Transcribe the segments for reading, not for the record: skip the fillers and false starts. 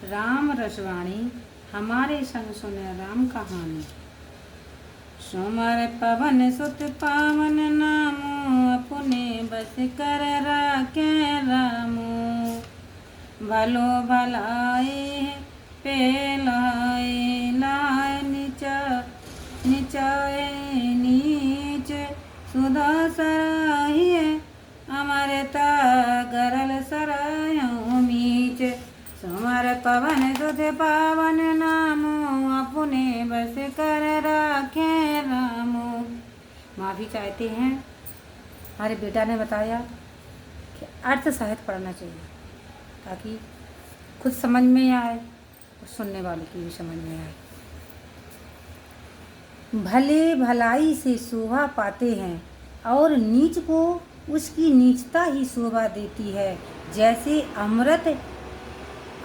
राम रसवाणी हमारे संग सुने राम कहानी। सुमर पवन सुत पावन नामो, अपने बस कर राखे रामो। भलो भलाए पेलाए लाए निचाए नीच, सुधा सराहिए अमर गरल सरायों मीच। सुमर पवन सुत पावन नामो, अपने बस कर राखे रामो। माफ़ी चाहते हैं। हमारे बेटा ने बताया कि अर्थ साहित्य पढ़ना चाहिए ताकि खुद समझ में आए और सुनने वाले की भी समझ में आए। भले भलाई से शोभा पाते हैं और नीच को उसकी नीचता ही शोभा देती है। जैसे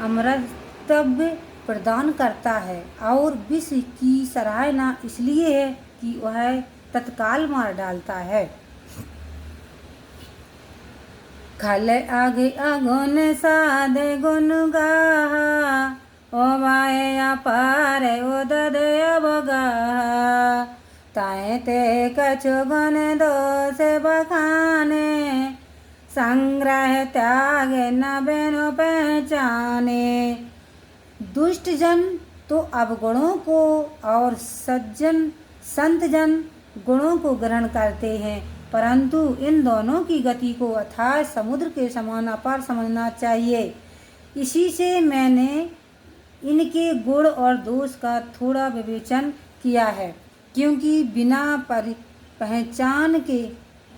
अमृतत्व प्रदान करता है और विष की सराहना इसलिए है कि वह तत्काल मार डालता है। खल आगे अगुन साध गुन गाहा, ओ बाए अपार उदद अबगाहा। ताए ते कछु गुण दोष बखाने, संग्रह त्याग न बेनो पहचाने। दुष्ट जन तो अवगुणों को और सज्जन संत जन गुणों को ग्रहण करते हैं, परंतु इन दोनों की गति को अथाह समुद्र के समान अपार समझना चाहिए। इसी से मैंने इनके गुण और दोष का थोड़ा विवेचन किया है, क्योंकि बिना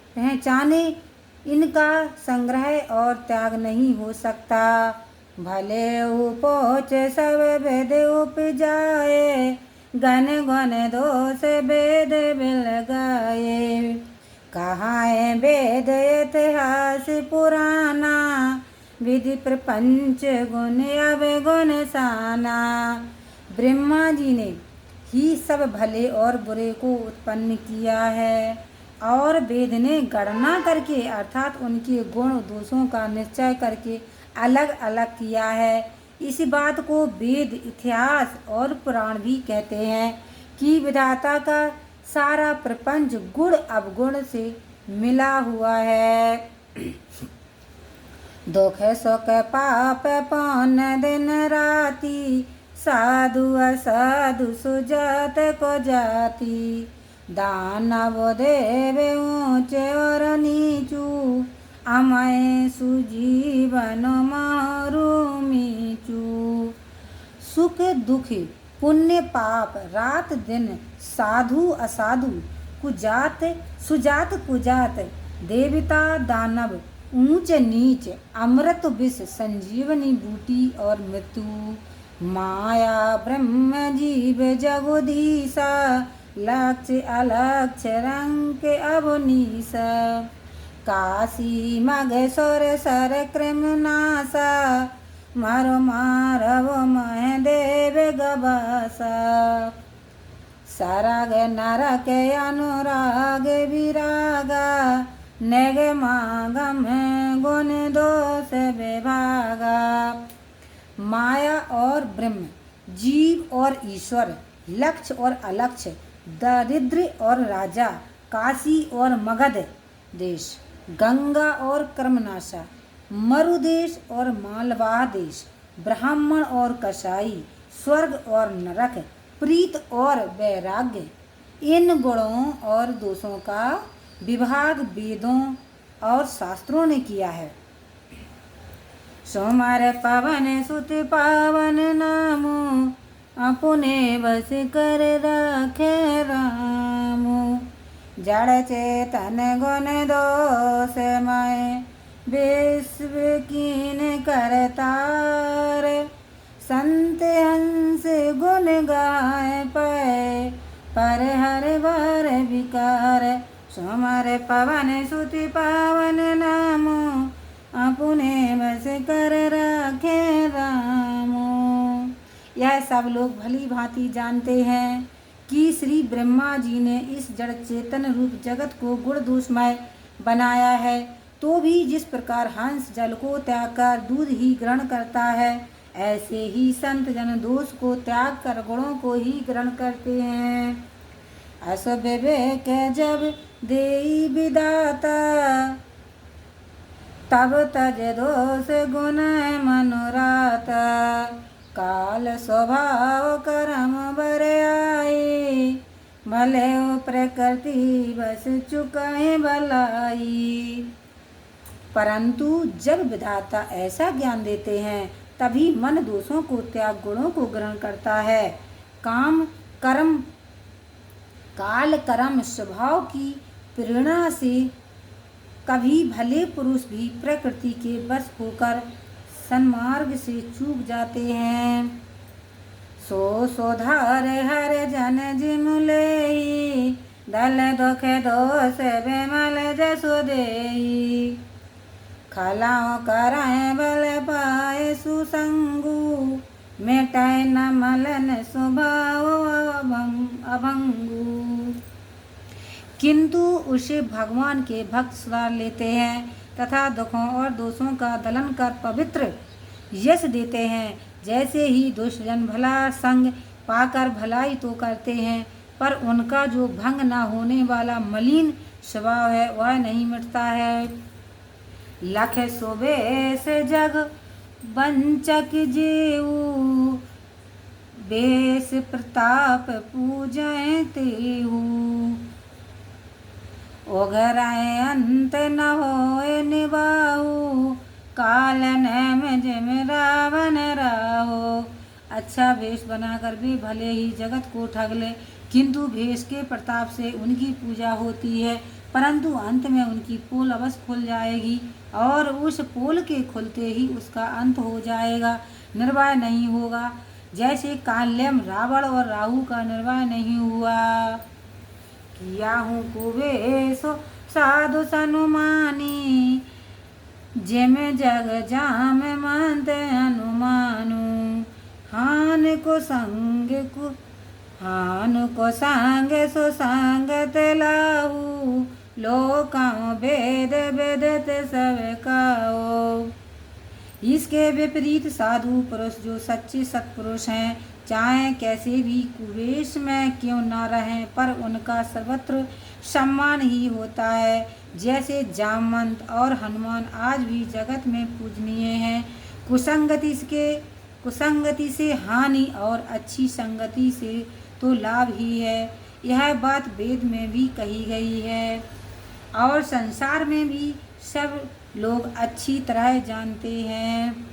पहचाने इनका संग्रह और त्याग नहीं हो सकता। भले उपोच सब वेद उपजाए, गण गण दोष वेद बिल गाए। कहाँ है वेद इतिहास पुराना, विधि प्रपंच गुण अवगुण साना। ब्रह्मा जी ने ही सब भले और बुरे को उत्पन्न किया है और वेद ने गणना करके अर्थात उनके गुण दोषों का निश्चय करके अलग अलग किया है। इस बात को वेद इतिहास और पुराण भी कहते हैं कि विधाता का सारा प्रपंच गुण अवगुण से मिला हुआ है। दुख सुख पाप पौन दिन राति, साधु असाधु सुजात को जाति। दानव देव ऊंचे और नीचू, अमय सुजीवन मारू मीचू। सुख दुख पुण्य पाप रात दिन, साधु असाधु कुजात सुजात कुजात। देवता दानव ऊंच नीच, अमृत विष संजीवनी बूटी और मृत्यु। माया ब्रह्म जीव जगदीसा, लक्ष्य अलक्ष्य रंग अवनीसा। काशी मगेश्वर सर कृमनासा, मारो मारव मह देव गबासा। सरग नरक अनुराग विरागा, नेग मागम गुण दोष विभागा। माया और ब्रह्म, जीव और ईश्वर, लक्ष्य और अलक्ष्य, दरिद्र और राजा, काशी और मगध देश, गंगा और कर्मनाशा, मरुदेश और मालवा देश, ब्राह्मण और कसाई, स्वर्ग और नरक, प्रीत और वैराग्य। इन गुणों और दोषों का विभाग वेदों और शास्त्रों ने किया है। सुमर पवन सुत पावन नामो, अपने बस कर राखे रामो। जड़ चेतन गुण दोषमय, विश्व कीन करतार। संत हंस गुण गाय पाए, पर हर बार विकार। सुमर पवन सुत पावन नामो, अपने बस कर राखे रामो। यह सब लोग भली भांति जानते हैं कि श्री ब्रह्मा जी ने इस जड़ चेतन रूप जगत को गुण दोषमय बनाया है, तो भी जिस प्रकार हंस जल को त्याग कर दूध ही ग्रहण करता है, ऐसे ही संत जन दोष को त्याग कर गुणों को ही ग्रहण करते हैं। अस विवेक जब देई विदाता, तब तज दोष गुण मनोराता। काल स्वभाव कर्म बर आई, भले हो प्रकृति बस चुकाए भलाई। परंतु जब विधाता ऐसा ज्ञान देते हैं तभी मन दोषों को त्याग गुणों को ग्रहण करता है। काल कर्म स्वभाव की प्रेरणा से कभी भले पुरुष भी प्रकृति के वश होकर सन्मार्ग से चूक जाते हैं। सो सोधार हर जन जिमुलेई, दल दुख दोष बेमल जसो देई। खलाओ कराए बल पाए सुसंगु, मेटाए न मलन स्वभाव अभंगु। किंतु उसे भगवान के भक्त सुधार लेते हैं तथा दुखों और दोषों का दलन कर पवित्र यश देते हैं। जैसे ही दुष्टजन भला संग पाकर भलाई तो करते हैं, पर उनका जो भंग न होने वाला मलिन स्वभाव है वह नहीं मिटता है। लख सुबेश जग वंचक जेऊ, बेस प्रताप पूजय तेहू। ओघराए अंत न होए निबाहु, काल नेम जिम रावण राहो। अच्छा वेश बनाकर भी भले ही जगत को ठग ले, किंतु भेष के प्रताप से उनकी पूजा होती है, परंतु अंत में उनकी पोल अवश्य खुल जाएगी और उस पोल के खुलते ही उसका अंत हो जाएगा, निर्वाह नहीं होगा। जैसे काल्यम रावण और राहु का निर्वाह नहीं हुआ। किया हूँ कुबेसो साधु सनुमानी, जिम जग जाम मंत अनुमानु। हान को संग सो संगत लाहू, लोकाओ भेद भेदत सब काओ। इसके विपरीत साधु पुरुष जो सच्चे सत्पुरुष हैं, चाहे कैसे भी कुवेश में क्यों न रहें, पर उनका सर्वत्र सम्मान ही होता है। जैसे जामवंत और हनुमान आज भी जगत में पूजनीय हैं। कुसंगति से हानि और अच्छी संगति से तो लाभ ही है। यह बात वेद में भी कही गई है और संसार में भी सब लोग अच्छी तरह जानते हैं।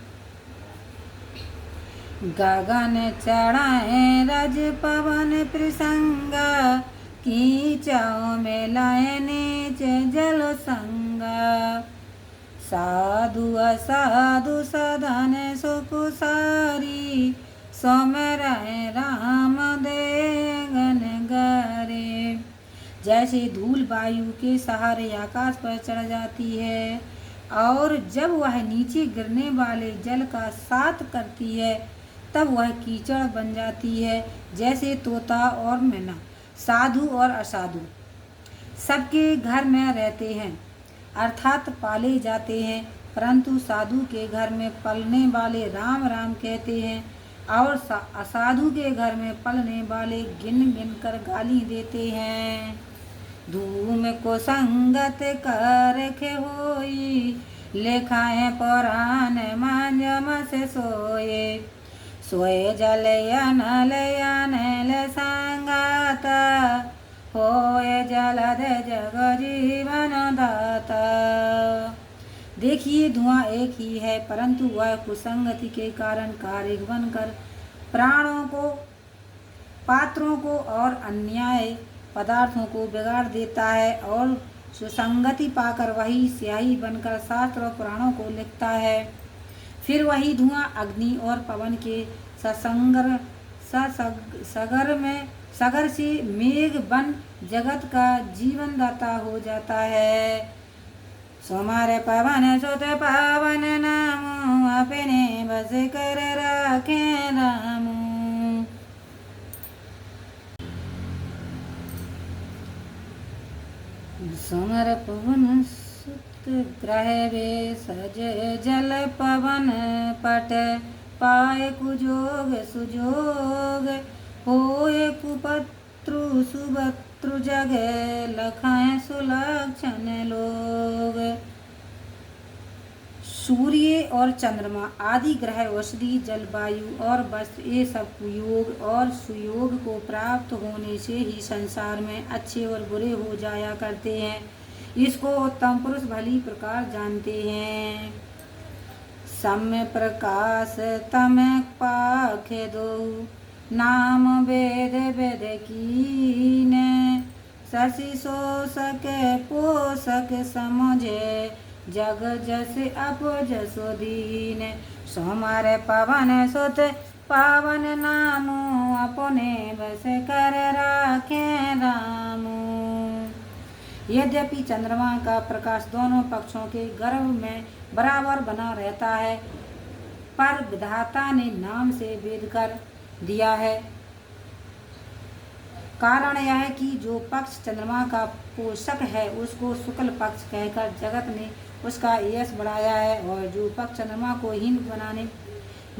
गगन चढ़ाए रज पवन प्रसंगा, कीचाओ में लाए नीच जल संगा। साधु असाधु सदन सुकुसारी, सोमराय राम दे गन गारे। जैसे धूल वायु के सहारे आकाश पर चढ़ जाती है और जब वह नीचे गिरने वाले जल का साथ करती है तब वह कीचड़ बन जाती है। जैसे तोता और मैना साधु और असाधु सबके घर में रहते हैं, अर्थात पाले जाते हैं, परंतु साधु के घर में पलने वाले राम राम कहते हैं और असाधु के घर में पलने वाले गिन गिन कर गाली देते हैं। धूम को संगत कर होई, लेखाए पुराण मांजम से सोए। सोए जल अनल अनल संगाता, होए जलद जग जीवन दाता। देखिए धुआं एक ही है, परंतु वह कुसंगति के कारण कार्य बनकर प्राणों को, पात्रों को और अन्याय पदार्थों को बिगाड़ देता है और सुसंगति पाकर वही स्याही बनकर शास्त्र और पुराणों को लिखता है। फिर वही धुआं अग्नि और पवन के सगर से मेघ बन जगत का जीवन दाता हो जाता है। सोमारे पवन सुत पावन नाम, अपने बस कर रखे राम। सोमर पवन सुत ग्रह वे सज जल पवन पट, पाए कुजोग सुजोग, होए कुपत्रु सुभत्रु जग, लखाएं सुलक्षण लोग। सूर्य और चंद्रमा आदि ग्रह औषधि, जलवायु और वस्त्र ये सब योग और सुयोग को प्राप्त होने से ही संसार में अच्छे और बुरे हो जाया करते हैं। इसको उत्तम पुरुष भली प्रकार जानते हैं। सम्य प्रकाश तमय पाख दो, नाम वेद वेद कीने, शशि शोषक पोषक समझे, जग जस अप जसो दीन। सोमर पवन सुत पावन नामो, अपने बस कर राखे रामो। यद्यपि चंद्रमा का प्रकाश दोनों पक्षों के गर्भ में बराबर बना रहता है, पर विधाता ने नाम से भेद कर दिया है। कारण यह है कि जो पक्ष चंद्रमा का पोषक है उसको शुक्ल पक्ष कहकर जगत ने उसका यश बढ़ाया है, और जो पक्ष चंद्रमा को हीन बनाने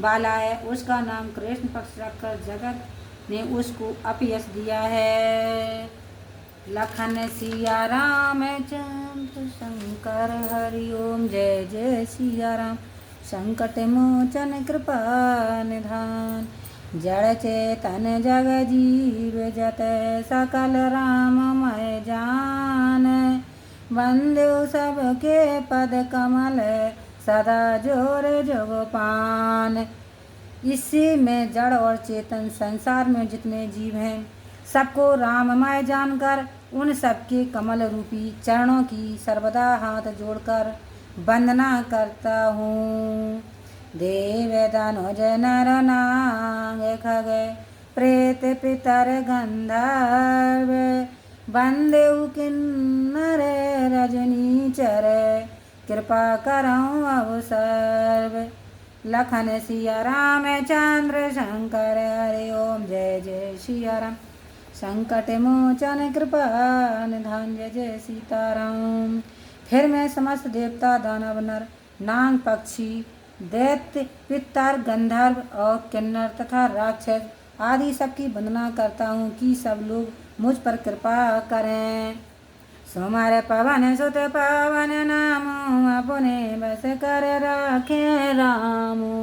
वाला है उसका नाम कृष्ण पक्ष रखकर जगत ने उसको अपयश दिया है। लखन सिया राम चंद्र शंकर हरि ओम। जय जय सिया राम। संकट मोचन कृपा निधान, जड़ चेतन जग जीव जत, सकल राममय जान। वंदे सबके पद कमल, सदा जोर जोगपान। इससे मैं जड़ और चेतन संसार में जितने जीव हैं सबको राममय जानकर उन सबके कमल रूपी चरणों की सर्वदा हाथ जोड़कर वंदना करता हूँ। देव दानव नर नाग खग, प्रेत पितर गंधर्व, वंदे किन्नर रजनीचर, कृपा करऊँ अब सर्व। लखन सिया राम चंद्र शंकर हरि ओम। जय जय सिया राम। संकट मोचन कृपा निधान, जय जय सीताराम। फिर मैं समस्त देवता दानव नर नाग पक्षी दैत्य पितर गंधर्व और किन्नर तथा राक्षस आदि सबकी वंदना करता हूँ कि सब लोग मुझ पर कृपा करें। सोमर पवन सुत पावन नामो, अपने बस कर राखे रामो।